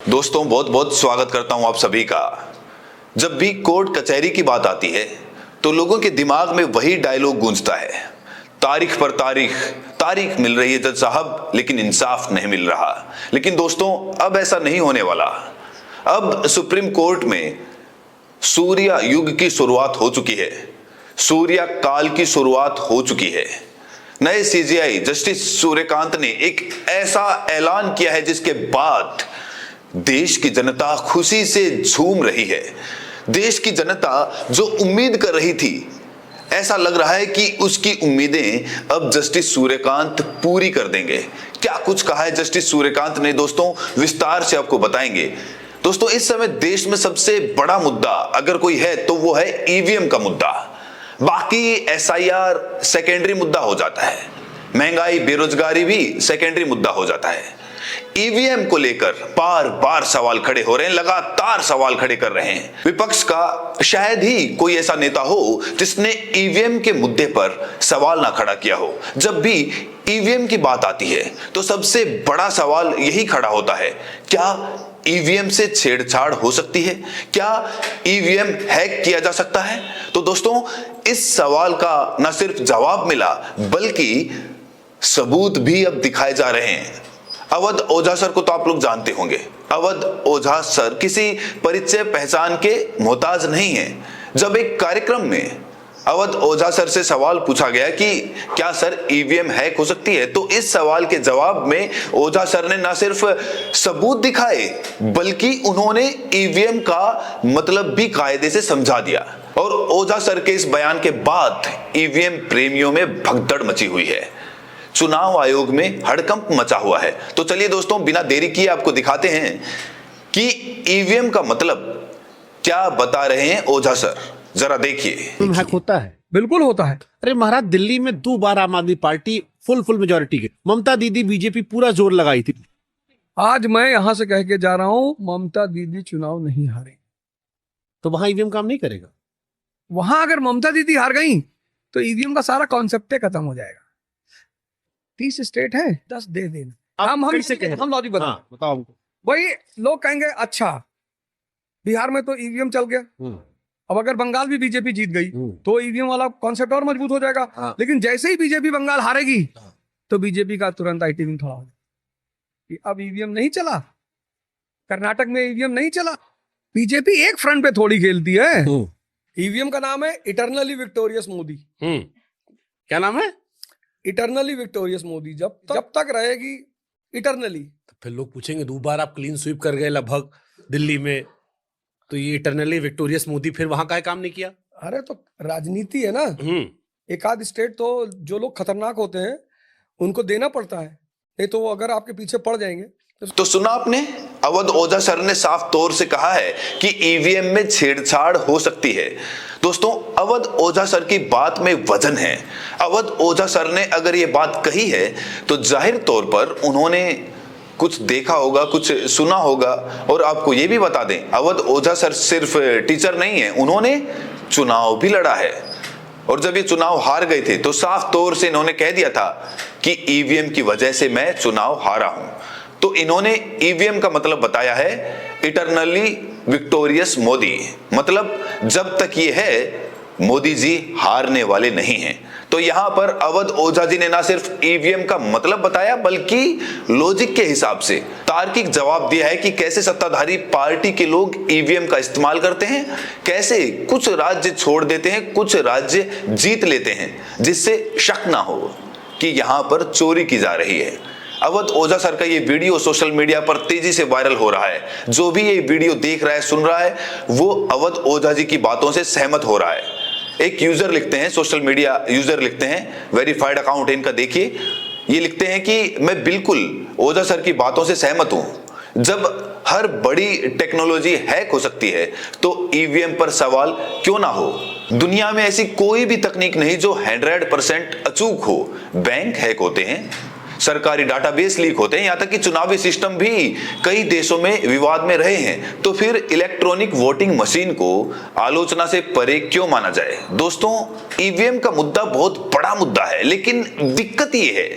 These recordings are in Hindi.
दोस्तों बहुत बहुत स्वागत करता हूं आप सभी का। जब भी कोर्ट कचहरी की बात आती है तो लोगों के दिमाग में वही डायलॉग गूंजता है, तारीख पर तारीख, तारीख मिल रही है जज साहब लेकिन इंसाफ नहीं मिल रहा। लेकिन दोस्तों अब ऐसा नहीं होने वाला। अब सुप्रीम कोर्ट में सूर्य युग की शुरुआत हो चुकी है, सूर्य काल की शुरुआत हो चुकी है। नए सीजेआई जस्टिस सूर्यकांत ने एक ऐसा ऐलान किया है जिसके बाद देश की जनता खुशी से झूम रही है। देश की जनता जो उम्मीद कर रही थी, ऐसा लग रहा है कि उसकी उम्मीदें अब जस्टिस सूर्यकांत पूरी कर देंगे। क्या कुछ कहा है जस्टिस सूर्यकांत ने दोस्तों, विस्तार से आपको बताएंगे। दोस्तों इस समय देश में सबसे बड़ा मुद्दा अगर कोई है तो वो है ईवीएम का मुद्दा। बाकी एसआईआर सेकेंडरी मुद्दा हो जाता है, महंगाई बेरोजगारी भी सेकेंडरी मुद्दा हो जाता है। ईवीएम को लेकर बार बार सवाल खड़े हो रहे हैं, लगातार सवाल खड़े कर रहे हैं। विपक्ष का शायद ही कोई ऐसा नेता हो जिसने ईवीएम के मुद्दे पर सवाल ना खड़ा किया हो। जब भी ईवीएम की बात आती है तो सबसे बड़ा सवाल यही खड़ा होता है, क्या ईवीएम से छेड़छाड़ हो सकती है? क्या ईवीएम हैक किया जा सकता है? तो दोस्तों इस सवाल का न सिर्फ जवाब मिला बल्कि सबूत भी अब दिखाए जा रहे हैं। अवध ओझा सर को तो आप लोग जानते होंगे। अवध ओझा सर किसी परिचय पहचान के मोहताज नहीं है। जब एक कार्यक्रम में अवध ओझा सर से सवाल पूछा गया कि क्या सर ईवीएम हैक हो सकती है, तो इस सवाल के जवाब में ओझा सर ने न सिर्फ सबूत दिखाए बल्कि उन्होंने ईवीएम का मतलब भी कायदे से समझा दिया। और ओझा सर के इस बयान के बाद ईवीएम प्रेमियों में भगदड़ मची हुई है, चुनाव आयोग में हड़कंप मचा हुआ है। तो चलिए दोस्तों बिना देरी किए आपको दिखाते हैं कि ईवीएम का मतलब क्या बता रहे हैं ओझा सर, जरा देखिए। हैक होता है? बिल्कुल होता है। अरे महाराज, दिल्ली में 2 बार आम आदमी पार्टी फुल मेजोरिटी के, ममता दीदी बीजेपी पूरा जोर लगाई थी। आज मैं यहां से कह के जा रहा हूं, ममता दीदी चुनाव नहीं हारे तो वहां ईवीएम काम नहीं करेगा। वहां अगर ममता दीदी हार गई तो ईवीएम का सारा कॉन्सेप्ट खत्म हो जाएगा। 30 स्टेट है, 10 दे देना। हम लॉजिक बताओ हमको। वही लोग कहेंगे अच्छा बिहार में तो ईवीएम चल गया, अब अगर बंगाल भी बीजेपी जीत गई तो ईवीएम वाला कॉन्सेप्ट और मजबूत हो जाएगा। लेकिन जैसे ही बीजेपी बंगाल हारेगी तो बीजेपी का तुरंत आईटी विंग खड़ा हो जाएगा। अब ईवीएम नहीं चला, कर्नाटक में ईवीएम नहीं चला, बीजेपी एक फ्रंट पे थोड़ी खेलती है। ईवीएम का नाम है इटरनली विक्टोरियस मोदी। क्या नाम है? Eternally victorious Modi. जब तक रहेगी इटरनली। तो फिर लोग पूछेंगे 2 बार आप क्लीन स्वीप कर गए लगभग दिल्ली में, तो ये इटरनली विक्टोरियस मोदी फिर वहां का काम नहीं किया? अरे तो राजनीति है ना, एक आध स्टेट तो जो लोग खतरनाक होते हैं उनको देना पड़ता है, नहीं तो वो अगर आपके पीछे पड़ जाएंगे तो सुना आपने, अवध ओझा सर ने साफ तौर से कहा है कि ईवीएम में छेड़छाड़ हो सकती है। दोस्तों अवध ओझा सर की बात में वजन है। अवध ओझा सर ने अगर ये बात कही है तो जाहिर तौर पर उन्होंने कुछ देखा होगा, कुछ सुना होगा। और आपको ये भी बता दें, अवध ओझा सर सिर्फ टीचर नहीं है, उन्होंने चुनाव भी लड़ा है। और जब ये चुनाव हार गए थे तो साफ तौर से इन्होंने कह दिया था कि ईवीएम की वजह से मैं चुनाव हारा हूं। तो इन्होंने ईवीएम का मतलब बताया है इटरनली विक्टोरियस मोदी, मतलब जब तक ये है मोदी जी हारने वाले नहीं हैं। तो यहां पर अवध ओझा जी ने ना सिर्फ ईवीएम का मतलब बताया बल्कि लॉजिक के हिसाब से तार्किक जवाब दिया है कि कैसे सत्ताधारी पार्टी के लोग ईवीएम का इस्तेमाल करते हैं, कैसे कुछ राज्य छोड़ देते हैं, कुछ राज्य जीत लेते हैं जिससे शक ना हो कि यहां पर चोरी की जा रही है। अवध ओझा सर का ये वीडियो सोशल मीडिया पर तेजी से वायरल हो रहा है। जो भी ये वीडियो देख रहा है, सुन रहा है, वो अवध ओझा जी की बातों से सहमत हो रहा है। एक यूजर लिखते हैं, सोशल मीडिया यूजर लिखते हैं, वेरीफाइड अकाउंट है इनका, देखिए ये लिखते हैं कि मैं बिल्कुल ओझा सर की बातों से सहमत हूं। जब हर बड़ी टेक्नोलॉजी हैक हो सकती है तो ईवीएम पर सवाल क्यों ना हो। दुनिया में ऐसी कोई भी तकनीक नहीं जो 100% अचूक हो। बैंक हैक होते हैं, सरकारी डाटाबेस लीक होते हैं, यहां तक कि चुनावी सिस्टम भी कई देशों में विवाद में रहे हैं। तो फिर इलेक्ट्रॉनिक वोटिंग मशीन को आलोचना से परे क्यों माना जाए। दोस्तों ईवीएम का मुद्दा बहुत बड़ा मुद्दा है, लेकिन दिक्कत यह है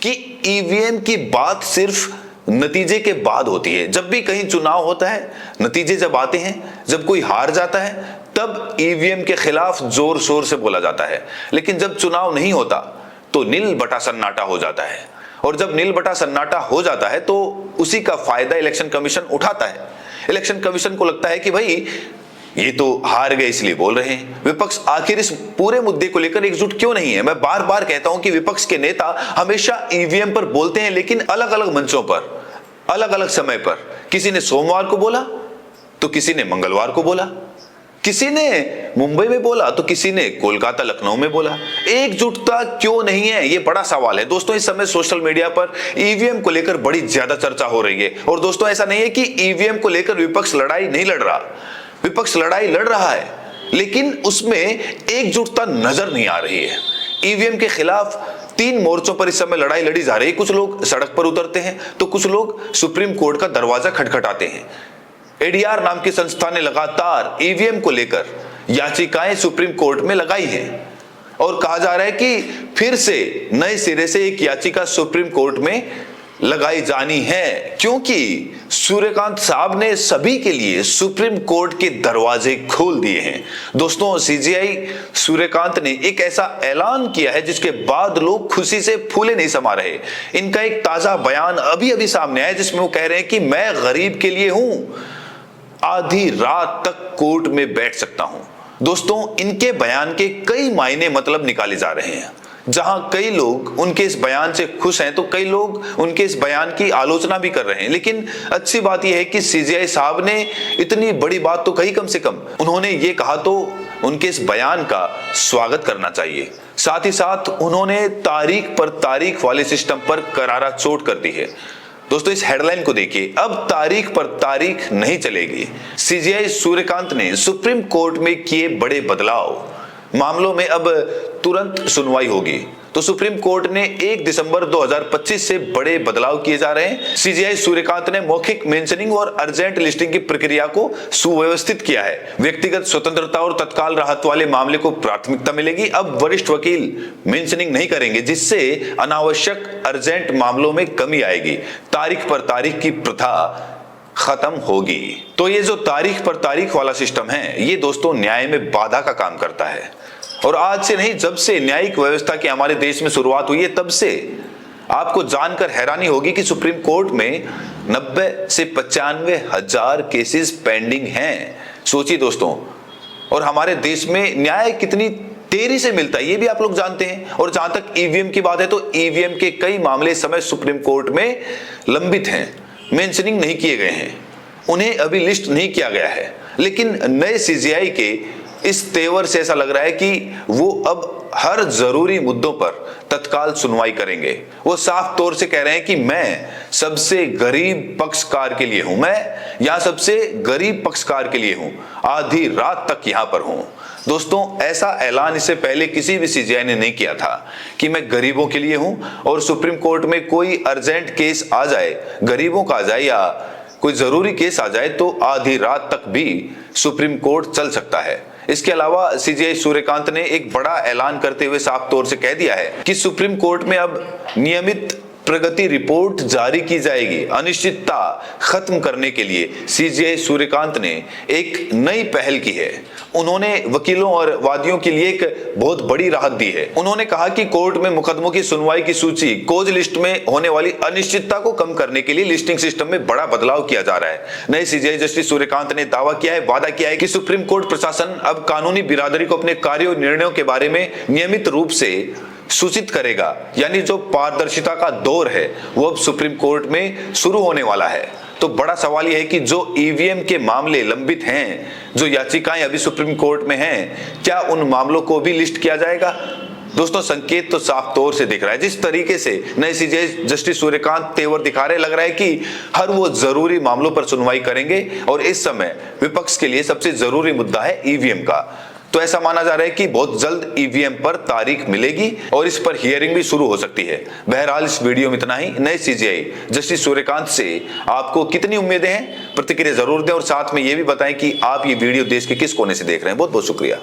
कि ईवीएम की बात सिर्फ नतीजे के बाद होती है। जब भी कहीं चुनाव होता है, नतीजे जब आते हैं, जब कोई हार जाता है, तब ईवीएम के खिलाफ जोर शोर से बोला जाता है। लेकिन जब चुनाव नहीं होता तो नील बटा सन्नाटा हो जाता है, और जब नील बटा सन्नाटा हो जाता है तो उसी का फायदा इलेक्शन कमीशन उठाता है। इलेक्शन कमीशन को लगता है कि भाई ये तो हार गए इसलिए बोल रहे हैं, विपक्ष आखिर इस पूरे मुद्दे को लेकर एकजुट क्यों नहीं है। मैं बार बार कहता हूं कि विपक्ष के नेता हमेशा ईवीएम पर बोलते हैं, लेकिन अलग अलग मंचों पर, अलग अलग समय पर। किसी ने सोमवार को बोला तो किसी ने मंगलवार को बोला, किसी ने मुंबई में बोला तो किसी ने कोलकाता लखनऊ में बोला। एकजुटता क्यों नहीं है, ये बड़ा सवाल है। दोस्तों, इस समय सोशल मीडिया पर ईवीएम को लेकर बड़ी ज्यादा चर्चा हो रही है। और दोस्तों, ऐसा नहीं है कि ईवीएम को लेकर विपक्ष लड़ाई नहीं लड़ रहा, विपक्ष लड़ाई लड़ रहा है, लेकिन उसमें एकजुटता नजर नहीं आ रही है। ईवीएम के खिलाफ 3 मोर्चों पर इस समय लड़ाई लड़ी जा रही है। कुछ लोग सड़क पर उतरते हैं तो कुछ लोग सुप्रीम कोर्ट का दरवाजा खटखटाते हैं। एडीआर नाम की संस्था ने लगातार ईवीएम को लेकर याचिकाएं सुप्रीम कोर्ट में लगाई हैं, और कहा जा रहा है कि फिर से नए सिरे से एक याचिका सुप्रीम कोर्ट में लगाई जानी है, क्योंकि सूर्यकांत साहब ने सभी के लिए सुप्रीम कोर्ट के दरवाजे खोल दिए हैं। दोस्तों, सीजेआई सूर्यकांत ने एक ऐसा ऐलान किया है जिसके बाद लोग खुशी से फूले नहीं समा रहे। इनका एक ताजा बयान अभी अभी सामने आया जिसमें वो कह रहे हैं कि मैं गरीब के लिए हूं, आधी रात तक कोर्ट में बैठ सकता हूं। दोस्तों, इनके बयान के कई मायने मतलब निकाले जा रहे हैं। जहां कई लोग उनके इस बयान से खुश हैं तो कई लोग उनके इस बयान की आलोचना भी कर रहे हैं। लेकिन अच्छी बात यह है कि सीजेआई साहब ने इतनी बड़ी बात तो कही, कम से कम उन्होंने ये कहा तो उनके इस बयान का स्वागत करना चाहिए। साथ ही साथ उन्होंने तारीख पर तारीख वाले सिस्टम पर करारा चोट कर दी है। दोस्तों, इस हेडलाइन को देखिए, अब तारीख पर तारीख नहीं चलेगी। सीजेआई सूर्यकांत ने सुप्रीम कोर्ट में किए बड़े बदलाव, मामलों में अब तुरंत सुनवाई होगी। तो सुप्रीम कोर्ट ने 1 दिसंबर 2025 से बड़े बदलाव किए जा रहे हैं। सीजेआई सूर्यकांत ने मौखिक मेंशनिंग और अर्जेंट लिस्टिंग की प्रक्रिया को सुव्यवस्थित किया है। व्यक्तिगत स्वतंत्रता और तत्काल राहत वाले मामले को प्राथमिकता मिलेगी। अब वरिष्ठ वकील मेंशनिंग नहीं करेंगे, जिससे अनावश्यक अर्जेंट मामलों में कमी आएगी। तारीख पर तारीख की प्रथा खत्म होगी। तो ये जो तारीख पर तारीख वाला सिस्टम है, ये दोस्तों न्याय में बाधा का काम करता है। और आज से नहीं, जब से न्यायिक व्यवस्था की हमारे देश में शुरुआत हुई है, तब से आपको जानकर हैरानी होगी कि सुप्रीम कोर्ट में 90 से 95 हजार केसेस पेंडिंग हैं। सोचिए दोस्तों, और हमारे देश में न्याय कितनी देरी से मिलता है ये भी आप लोग जानते हैं। और जहां तक ईवीएम की बात है तो ईवीएम के कई मामले इस समय सुप्रीम कोर्ट में लंबित हैं, मेंशनिंग नहीं किए गए हैं, उन्हें अभी लिस्ट नहीं किया गया है। लेकिन नए सीजेआई के इस तेवर से ऐसा लग रहा है कि वो अब हर जरूरी मुद्दों पर तत्काल सुनवाई करेंगे। वो साफ तौर से कह रहे हैं कि मैं सबसे गरीब पक्षकार के लिए हूं, मैं यहां सबसे गरीब पक्षकार के लिए हूं, आधी रात तक यहां पर हूं। दोस्तों, ऐसा ऐलान इससे पहले किसी भी सीजेआई ने नहीं किया था कि मैं गरीबों के लिए हूं, और सुप्रीम कोर्ट में कोई अर्जेंट केस आ जाए, गरीबों का आ जाए या कोई जरूरी केस आ जाए, तो आधी रात तक भी सुप्रीम कोर्ट चल सकता है। इसके अलावा सीजेआई सूर्यकांत ने एक बड़ा ऐलान करते हुए साफ तौर से कह दिया है कि सुप्रीम कोर्ट में अब नियमित प्रगति रिपोर्ट जारी की जाएगी। अनिश्चितता खत्म करने के लिए सीजेआई सूर्यकांत ने एक नई पहल की है। उन्होंने वकीलों और वादियों के लिए एक बहुत बड़ी राहत दी है। उन्होंने कहा कि कोर्ट में मुकदमों की सुनवाई की सूची, कोज लिस्ट में होने वाली अनिश्चितता को कम करने के लिए लिस्टिंग सिस्टम में बड़ा बदलाव किया जा रहा है। नए सीजेआई जस्टिस सूर्यकांत ने दावा किया है, वादा किया है कि सुप्रीम कोर्ट प्रशासन अब कानूनी बिरादरी को अपने कार्यों निर्णयों के बारे में नियमित रूप से सूचित करेगा। यानी जो पारदर्शिता का दौर है वो अब सुप्रीम कोर्ट में शुरू होने वाला है। तो बड़ा सवाल यह है कि जो ईवीएम के मामले लंबित हैं, जो याचिकाएं अभी सुप्रीम कोर्ट में हैं, क्या उन मामलों को भी लिस्ट किया जाएगा? दोस्तों, संकेत तो साफ तौर से दिख रहा है। जिस तरीके से नए सीजेआई जस्टिस सूर्यकांत तेवर दिखा रहे, लग रहा है कि हर वो जरूरी मामलों पर सुनवाई करेंगे। और इस समय विपक्ष के लिए सबसे जरूरी मुद्दा है ईवीएम का। तो ऐसा माना जा रहा है कि बहुत जल्द ईवीएम पर तारीख मिलेगी और इस पर हियरिंग भी शुरू हो सकती है। बहरहाल इस वीडियो में इतना ही। नए सीजेआई जस्टिस सूर्यकांत से आपको कितनी उम्मीदें हैं, प्रतिक्रिया जरूर दें और साथ में ये भी बताएं कि आप ये वीडियो देश के किस कोने से देख रहे हैं। बहुत बहुत शुक्रिया।